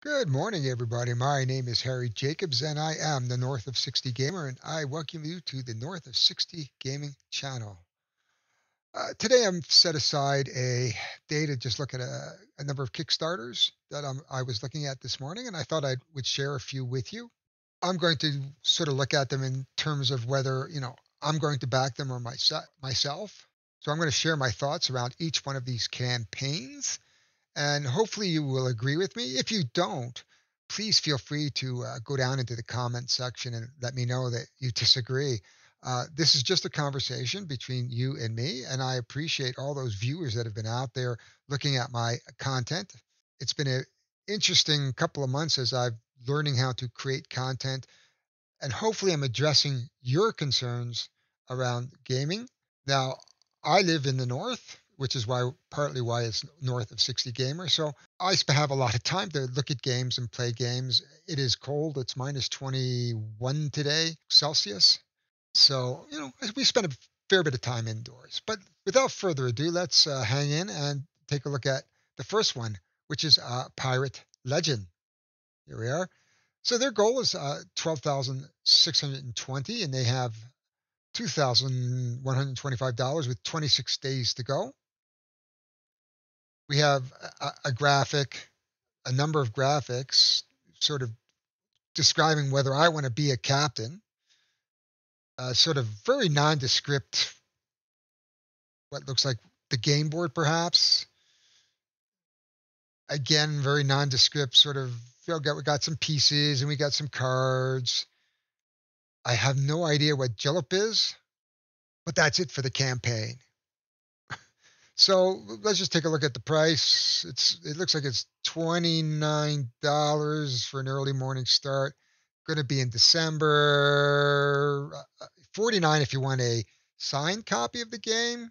Good morning, everybody. My name is Harry Jacobs, and I am the North of 60 Gamer, and I welcome you to the North of 60 Gaming channel. Today, I'm set aside a day to just look at a number of Kickstarters that I was looking at this morning, and I thought I would share a few with you. I'm going to sort of look at them in terms of whether, I'm going to back them or myself. So I'm going to share my thoughts around each one of these campaigns. And hopefully you will agree with me. If you don't, please feel free to go down into the comment section and let me know that you disagree. This is just a conversation between you and me, and I appreciate all those viewers that have been out there looking at my content. It's been an interesting couple of months as I've learning how to create content, and hopefully I'm addressing your concerns around gaming. Now, I live in the north, which is partly why it's north of 60 Gamer. So I have a lot of time to look at games and play games. It is cold. It's minus 21 today, Celsius. So, we spend a fair bit of time indoors. But without further ado, let's hang in and take a look at the first one, which is Pirate Legend. Here we are. So their goal is 12,620, and they have $2,125 with 26 days to go. We have a graphic, a number of graphics, sort of describing whether I want to be a captain. Sort of very nondescript, what looks like the game board, perhaps. Again, very nondescript, sort of, we got some pieces and we got some cards. I have no idea what Jalop is, but that's it for the campaign. So let's just take a look at the price. It looks like it's $29 for an early morning start. Going to be in December. $49 if you want a signed copy of the game.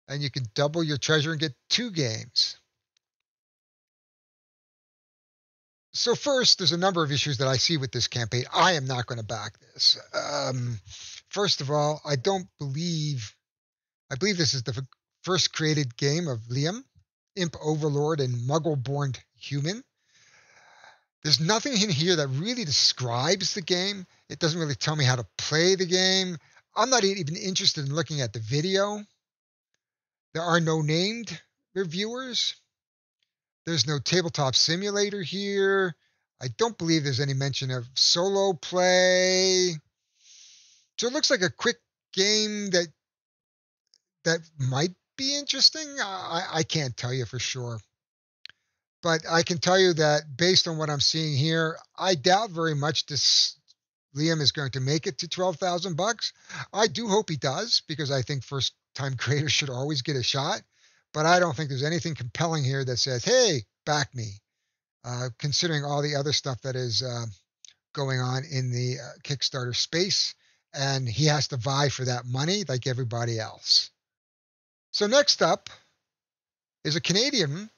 And you can double your treasure and get 2 games. So first, there's a number of issues that I see with this campaign. I am not going to back this. First of all, I believe this is the first created game of Liam, Imp Overlord and Muggle-born human. There's nothing in here that really describes the game. It doesn't really tell me how to play the game. I'm not even interested in looking at the video. There are no named reviewers. There's no tabletop simulator here. I don't believe there's any mention of solo play. So it looks like a quick game that might be interesting. I can't tell you for sure. But I can tell you that based on what I'm seeing here, I doubt very much this Liam is going to make it to $12,000. I do hope he does, because I think first-time creators should always get a shot. But I don't think there's anything compelling here that says, hey, back me, considering all the other stuff that is going on in the Kickstarter space. And he has to vie for that money like everybody else. So next up is a Canadian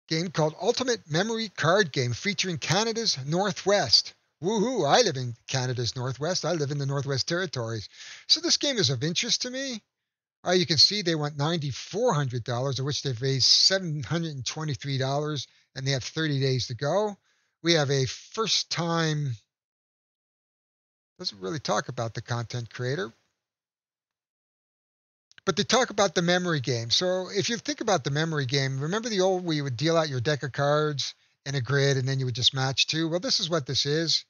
game called Ultimate Memory Card Game featuring Canada's Northwest. Woohoo, I live in Canada's Northwest. I live in the Northwest Territories. So this game is of interest to me. You can see they want $9,400, of which they've raised $723, and they have 30 days to go. We have a first-time, doesn't really talk about the content creator, but they talk about the memory game. So if you think about the memory game, remember the old where you would deal out your deck of cards in a grid and then you would just match 2? Well, this is what this is.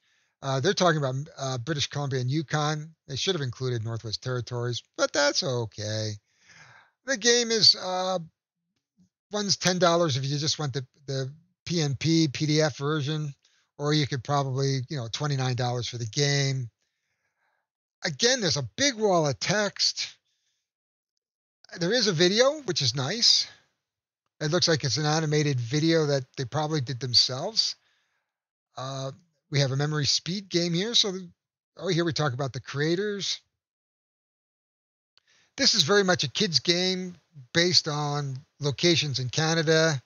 They're talking about British Columbia and Yukon. They should have included Northwest Territories, but that's okay. The game is one's $10 if you just want the PNP PDF version, or you could probably, $29 for the game. Again, there's a big wall of text. There is a video, which is nice. It looks like it's an animated video that they probably did themselves. We have a memory speed game here. So, here we talk about the creators. This is very much a kid's game based on locations in Canada.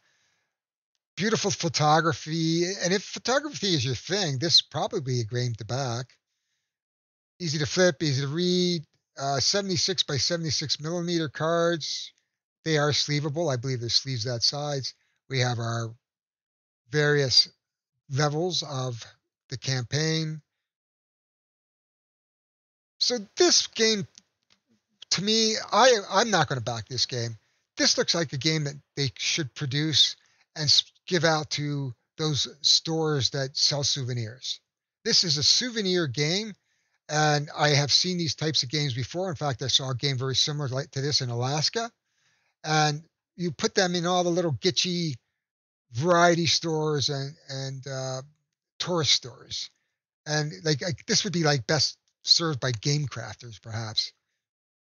Beautiful photography. And if photography is your thing, this would probably be a game to back. Easy to flip, easy to read. 76 by 76 millimeter cards. They are sleevable. I believe there's sleeves that size. We have our various levels of the campaign. So this game, to me, I'm not going to back this game. This looks like a game that they should produce and give out to those stores that sell souvenirs. This is a souvenir game, and I have seen these types of games before. In fact, I saw a game very similar to this in Alaska, and you put them in all the little gitchy variety stores and tourist stores, and like this would be like best served by game crafters, perhaps.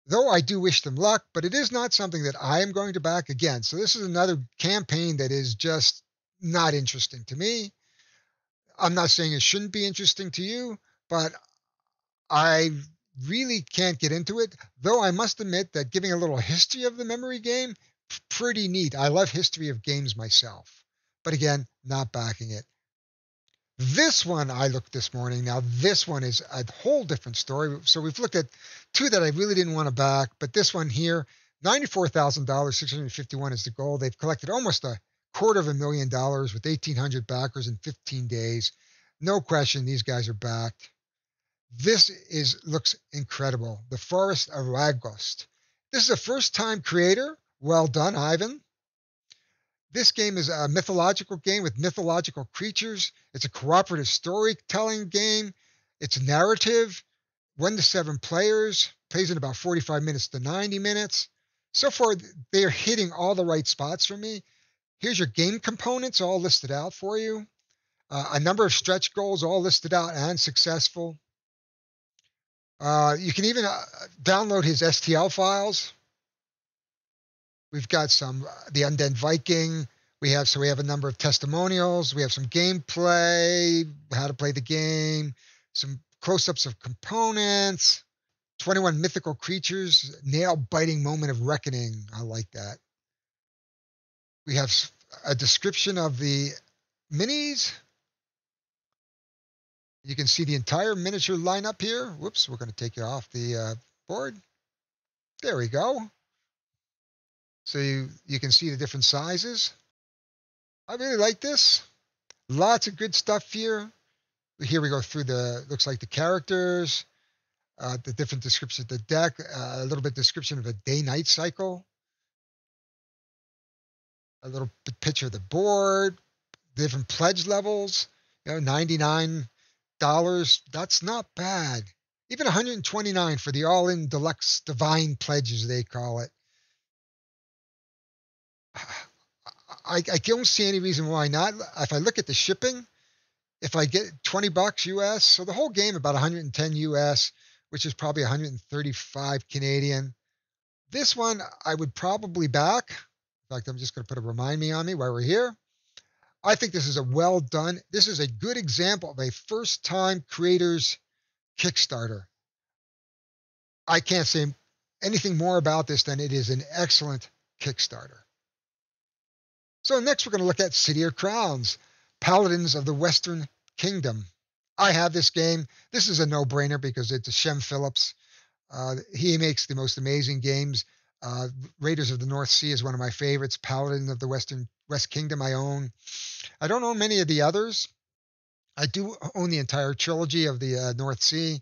Though I do wish them luck, but it is not something that I am going to back again. So this is another campaign that is just not interesting to me. I'm not saying it shouldn't be interesting to you, but I really can't get into it. Though I must admit that giving a little history of the memory game, pretty neat. I love history of games myself. But again, not backing it. This one I looked this morning. Now, this one is a whole different story. So we've looked at two that I really didn't want to back, but this one here, $94,000, 651 is the goal. They've collected almost $250,000 with 1,800 backers in 15 days. No question, these guys are backed. This looks incredible. The Forest of Radgost. This is a first-time creator. Well done, Ivan. This game is a mythological game with mythological creatures. It's a cooperative storytelling game. It's narrative, 1 to 7 players, plays in about 45 minutes to 90 minutes. So far, they're hitting all the right spots for me. Here's your game components all listed out for you. A number of stretch goals all listed out and successful. You can even download his STL files. We've got the Undead Viking. We have a number of testimonials. We have some gameplay, how to play the game, some close-ups of components, 21 mythical creatures, nail-biting moment of reckoning. I like that. We have a description of the minis. You can see the entire miniature lineup here. Whoops, we're going to take it off the board. There we go. So you can see the different sizes. I really like this. Lots of good stuff here. Here we go through looks like the characters, the different descriptions of the deck, a little bit description of a day-night cycle, a little picture of the board, different pledge levels, $99. That's not bad. Even $129 for the all-in deluxe divine pledges, they call it. I don't see any reason why not. If I look at the shipping, if I get $20 US, so the whole game about 110 US, which is probably 135 Canadian. This one I would probably back. In fact, I'm just going to put a remind me on me while we're here. I think this is a well done. This is a good example of a first time creators Kickstarter. I can't say anything more about this than it is an excellent Kickstarter. So next we're going to look at City of Crowns, Paladins of the Western Kingdom. I have this game. This is a no-brainer because it's a Shem Phillips. He makes the most amazing games. Raiders of the North Sea is one of my favorites. Paladin of the West Kingdom I own. I don't own many of the others. I do own the entire trilogy of the North Sea.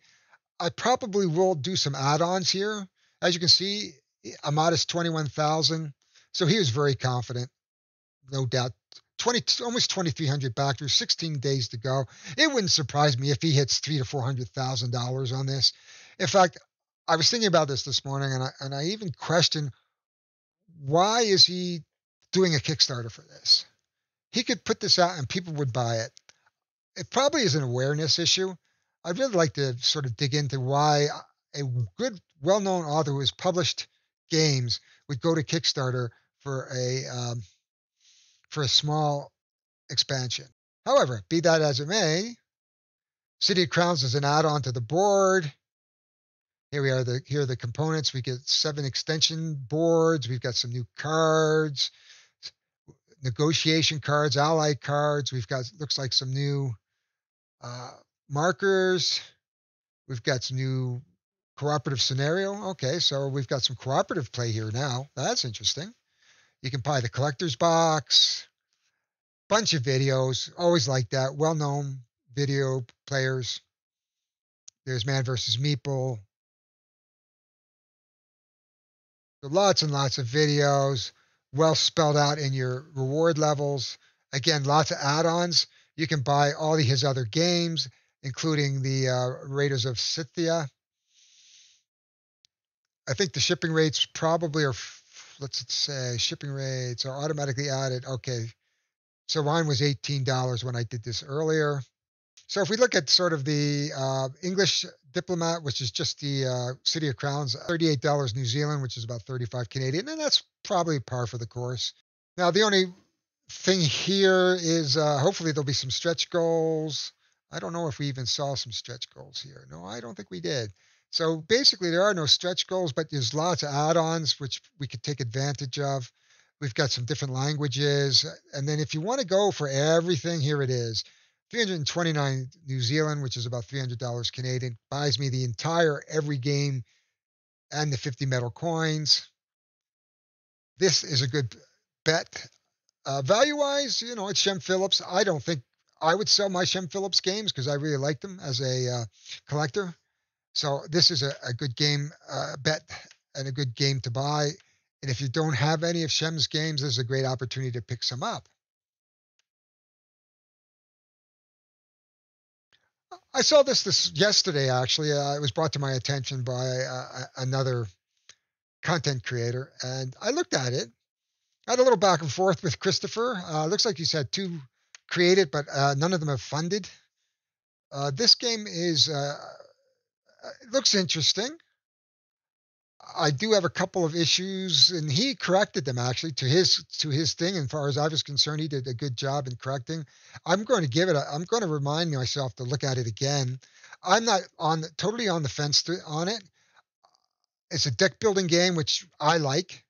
I probably will do some add-ons here. As you can see, a modest 21,000. So he was very confident. No doubt. Almost 2,300 backers, 16 days to go. It wouldn't surprise me if he hits $300,000 to $400,000 on this. In fact, I was thinking about this morning, and I even questioned why is he doing a Kickstarter for this? He could put this out and people would buy it. It probably is an awareness issue. I'd really like to sort of dig into why a good, well-known author who has published games would go to Kickstarter for a small expansion. However, be that as it may, City of Crowns is an add-on to the board. Here are the components. We get 7 extension boards. We've got some new cards, negotiation cards, ally cards. We've got, looks like some new markers. We've got some new cooperative scenario. Okay, so we've got some cooperative play here now. That's interesting. You can buy the collector's box. bunch of videos, always like that, well-known video players. There's Man versus Meeple. So lots and lots of videos, well spelled out in your reward levels. Again, lots of add-ons. You can buy all of his other games, including the Raiders of Scythia. I think the shipping rates probably are, let's say, shipping rates are automatically added. Okay, so mine was $18 when I did this earlier. So if we look at sort of the English diplomat, which is just the City of Crowns, $38 New Zealand, which is about 35 Canadian, and that's probably par for the course. Now, the only thing here is hopefully there'll be some stretch goals. I don't know if we even saw some stretch goals here. No, I don't think we did. So basically, there are no stretch goals, but there's lots of add-ons which we could take advantage of. We've got some different languages. And then if you want to go for everything, here it is. 329 New Zealand, which is about $300 Canadian, buys me the entire every game and the 50 metal coins. This is a good bet. Value-wise, it's Shem Phillips. I don't think I would sell my Shem Phillips games because I really like them as a collector. So this is a good game bet and a good game to buy. And if you don't have any of Shem's games, this is a great opportunity to pick some up. I saw this yesterday, actually. It was brought to my attention by another content creator, and I looked at it. I had a little back and forth with Christopher. Looks like he's had two created, but none of them have funded. This game is it looks interesting. I do have a couple of issues, and he corrected them actually to his thing. And as far as I was concerned, he did a good job in correcting. I'm going to give it. I'm going to remind myself to look at it again. I'm not totally on the fence on it. It's a deck building game, which I like.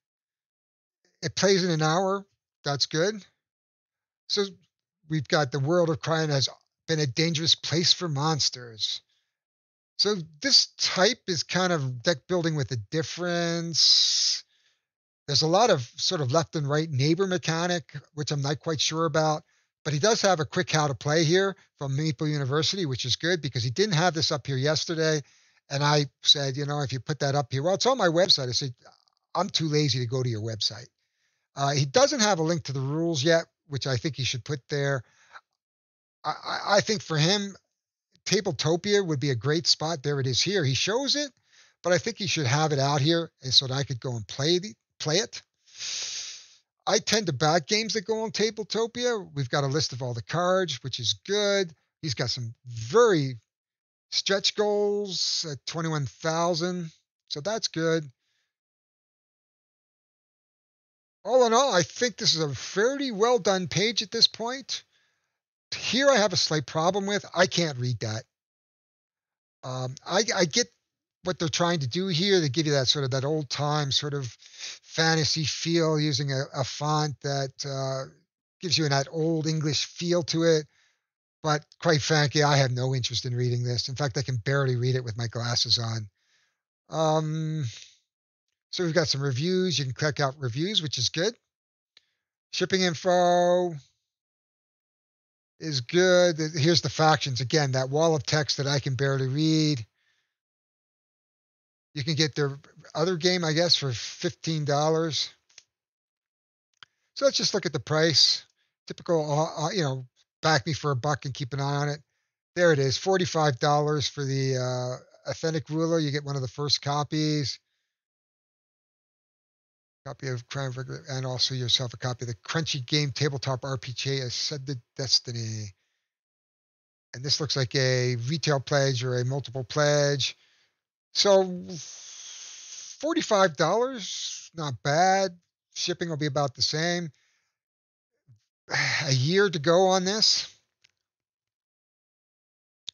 It plays in an hour. That's good. So we've got the world of Crayne has been a dangerous place for monsters. So this type is kind of deck building with a difference. There's a lot of sort of left and right neighbor mechanic, which I'm not quite sure about. But he does have a quick how to play here from Maple University, which is good because he didn't have this up here yesterday. And I said, if you put that up here, well, it's on my website. I said, I'm too lazy to go to your website. He doesn't have a link to the rules yet, which I think he should put there. I think for him, Tabletopia would be a great spot. There it is here. He shows it, but I think he should have it out here so that I could go and play it. I tend to back games that go on Tabletopia. We've got a list of all the cards, which is good. He's got some very stretch goals at 21,000, so that's good. All in all, I think this is a fairly well done page at this point. Here I have a slight problem with. I can't read that. I get what they're trying to do here. They give you that sort of that old time sort of fantasy feel using a font that gives you that old English feel to it. But quite frankly, I have no interest in reading this. In fact, I can barely read it with my glasses on. So we've got some reviews. You can click out reviews, which is good. Shipping info is good. Here's the factions. Again, that wall of text that I can barely read. You can get their other game, I guess, for $15. So let's just look at the price. Typical, back me for a buck and keep an eye on it. There it is, $45 for the authentic ruler. You get one of the first copies. Copy of Crime and also yourself a copy of the Crunchy Game Tabletop RPG Ascended Destiny. And this looks like a retail pledge or a multiple pledge. So $45, not bad. Shipping will be about the same. A year to go on this.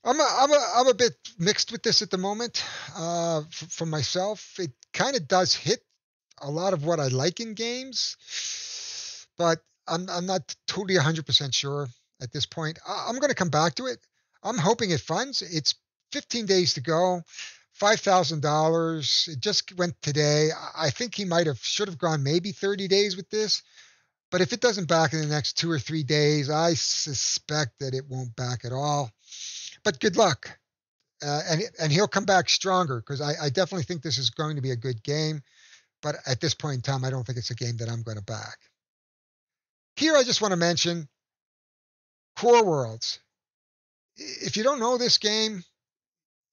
I'm a bit mixed with this at the moment. For myself, it kind of does hit a lot of what I like in games, but I'm not totally 100% sure at this point. I'm going to come back to it. I'm hoping it funds. It's 15 days to go, $5,000. It just went today. I think he should have gone maybe 30 days with this, But if it doesn't back in the next 2 or 3 days, I suspect that it won't back at all. But good luck. And he'll come back stronger because I definitely think this is going to be a good game. But at this point in time, I don't think it's a game that I'm going to back. Here, I just want to mention Core Worlds. If you don't know this game,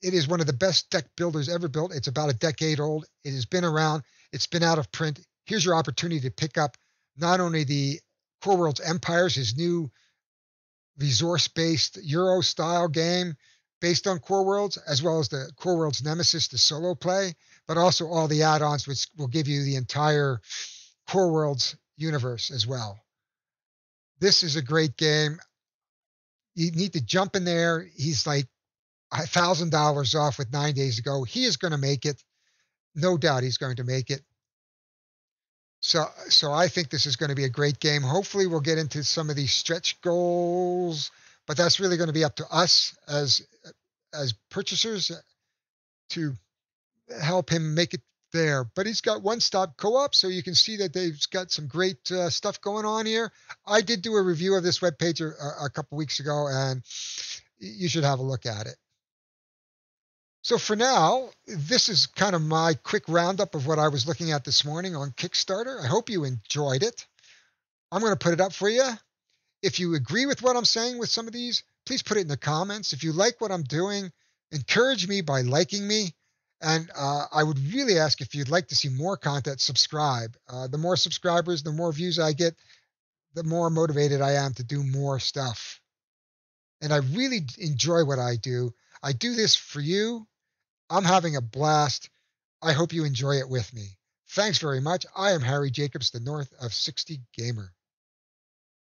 it is one of the best deck builders ever built. It's about a decade old. It has been around. It's been out of print. Here's your opportunity to pick up not only the Core Worlds Empires, his new resource-based Euro-style game based on Core Worlds, as well as the Core Worlds Nemesis, the solo play, but also all the add-ons, which will give you the entire Core Worlds universe as well. This is a great game. You need to jump in there. He's like $1,000 off with 9 days to go. He is going to make it. No doubt he's going to make it. So I think this is going to be a great game. Hopefully we'll get into some of these stretch goals, but that's really going to be up to us as purchasers to help him make it there. But he's got one-stop co-op, so you can see that they've got some great stuff going on here. I did do a review of this webpage a couple weeks ago, and you should have a look at it. So for now, this is kind of my quick roundup of what I was looking at this morning on Kickstarter. I hope you enjoyed it. I'm going to put it up for you. If you agree with what I'm saying with some of these, please put it in the comments. If you like what I'm doing, encourage me by liking me. And I would really ask if you'd like to see more content, subscribe. The more subscribers, the more views I get, the more motivated I am to do more stuff. And I really enjoy what I do. I do this for you. I'm having a blast. I hope you enjoy it with me. Thanks very much. I am Harry Jacobs, the North of 60 Gamer.